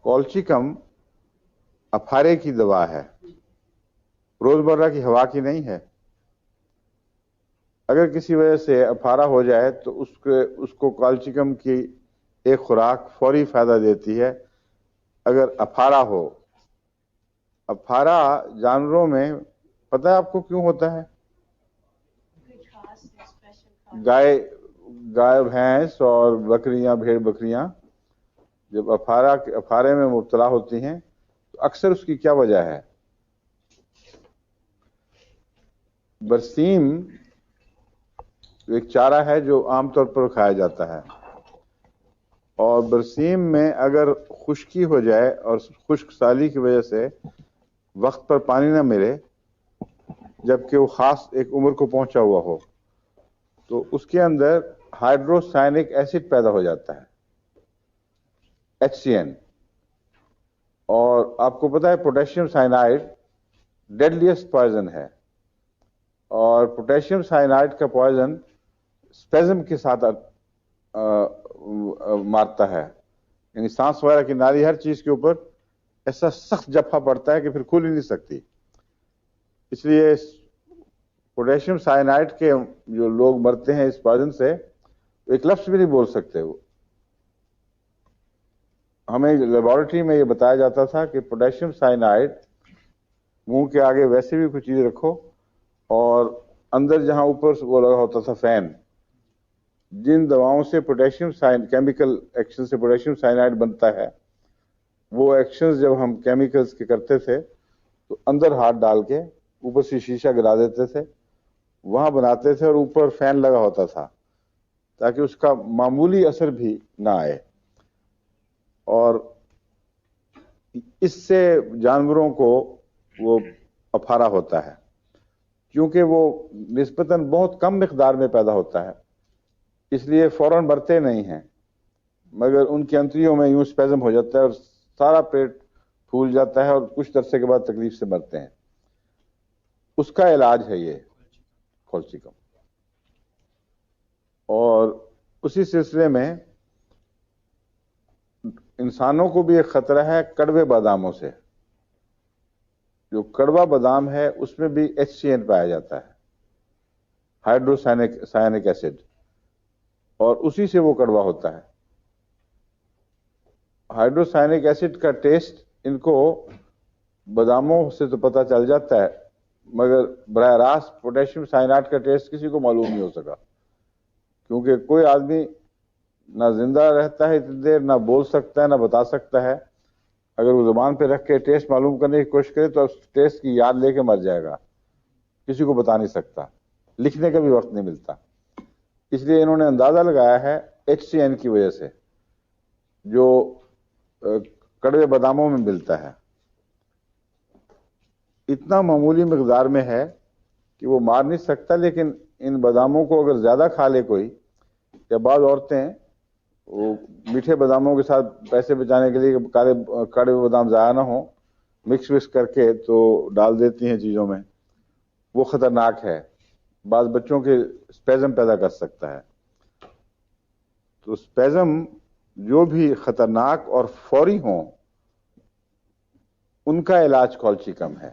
کولچیکم افارے کی دوا ہے، روزمرہ کی ہوا کی نہیں ہے۔ اگر کسی وجہ سے افارہ ہو جائے تو اس کو کولچیکم کی ایک خوراک فوری فائدہ دیتی ہے۔ اگر افارہ ہو، افارہ جانوروں میں پتہ ہے آپ کو کیوں ہوتا ہے؟ گائے بھینس اور بکریاں، بھیڑ بکریاں جب افارے میں مبتلا ہوتی ہیں تو اکثر اس کی کیا وجہ ہے؟ برسیم ایک چارہ ہے جو عام طور پر کھایا جاتا ہے، اور برسیم میں اگر خشکی ہو جائے اور خشک سالی کی وجہ سے وقت پر پانی نہ ملے، جبکہ وہ خاص ایک عمر کو پہنچا ہوا ہو، تو اس کے اندر ہائیڈروسائنک ایسڈ پیدا ہو جاتا ہے، HCN۔ اور آپ کو پتا ہے پوٹیشیم سائنائڈ ڈیڈلیسٹ پوائزن ہے، اور پوٹیشیم سائنائڈ کا پوائزن اسپیزم کے ساتھ مارتا ہے، یعنی سانس وغیرہ کی نالی، ہر چیز کے اوپر ایسا سخت جفا پڑتا ہے کہ پھر کھل ہی نہیں سکتی۔ اس لیے پوٹیشیم سائنائڈ کے جو لوگ مرتے ہیں اس پوائزن سے، ایک لفظ بھی نہیں بول سکتے۔ وہ ہمیں لیبارٹری میں یہ بتایا جاتا تھا کہ پوٹیشیم سائنائڈ منہ کے آگے ویسے بھی کچھ چیز رکھو، اور اندر جہاں اوپر وہ لگا ہوتا تھا فین، جن دواؤں سے کیمیکل ایکشن سے پوٹیشیم سائنائڈ بنتا ہے، وہ ایکشنز جب ہم کیمیکلز کے کرتے تھے تو اندر ہاتھ ڈال کے اوپر سے شیشہ گرا دیتے تھے، وہاں بناتے تھے، اور اوپر فین لگا ہوتا تھا تاکہ اس کا معمولی اثر بھی نہ آئے۔ اور اس سے جانوروں کو وہ افارہ ہوتا ہے، کیونکہ وہ نسبتاً بہت کم مقدار میں پیدا ہوتا ہے، اس لیے فوراً مرتے نہیں ہیں، مگر ان کی انتڑیوں میں یوں اسپیزم ہو جاتا ہے اور سارا پیٹ پھول جاتا ہے، اور کچھ عرصے کے بعد تکلیف سے مرتے ہیں۔ اس کا علاج ہے یہ کولچیکم۔ اور اسی سلسلے میں انسانوں کو بھی ایک خطرہ ہے کڑوے باداموں سے۔ جو کڑوا بادام ہے اس میں بھی HCN پایا جاتا ہے، ہائیڈروسائنک ایسڈ، اور اسی سے وہ کڑوا ہوتا ہے۔ ہائیڈروسائنک ایسڈ کا ٹیسٹ ان کو باداموں سے تو پتہ چل جاتا ہے، مگر براہ راست پوٹیشیم سائنائڈ کا ٹیسٹ کسی کو معلوم نہیں ہو سکا، کیونکہ کوئی آدمی نہ زندہ رہتا ہے اتنی دیر، نہ بول سکتا ہے، نہ بتا سکتا ہے۔ اگر وہ زبان پہ رکھ کے ٹیسٹ معلوم کرنے کی کوشش کرے تو اس ٹیسٹ کی یاد لے کے مر جائے گا، کسی کو بتا نہیں سکتا، لکھنے کا بھی وقت نہیں ملتا۔ اس لیے انہوں نے اندازہ لگایا ہے HCN کی وجہ سے، جو کڑوے باداموں میں ملتا ہے، اتنا معمولی مقدار میں ہے کہ وہ مار نہیں سکتا، لیکن ان باداموں کو اگر زیادہ کھا لے کوئی، یا بعض عورتیں وہ میٹھے باداموں کے ساتھ پیسے بچانے کے لیے کڑوے بادام ضائع نہ ہوں، مکس کر کے تو ڈال دیتی ہیں چیزوں میں، وہ خطرناک ہے، بعض بچوں کے اسپیزم پیدا کر سکتا ہے۔ تو اسپیزم جو بھی خطرناک اور فوری ہوں، ان کا علاج کولچیکم ہے۔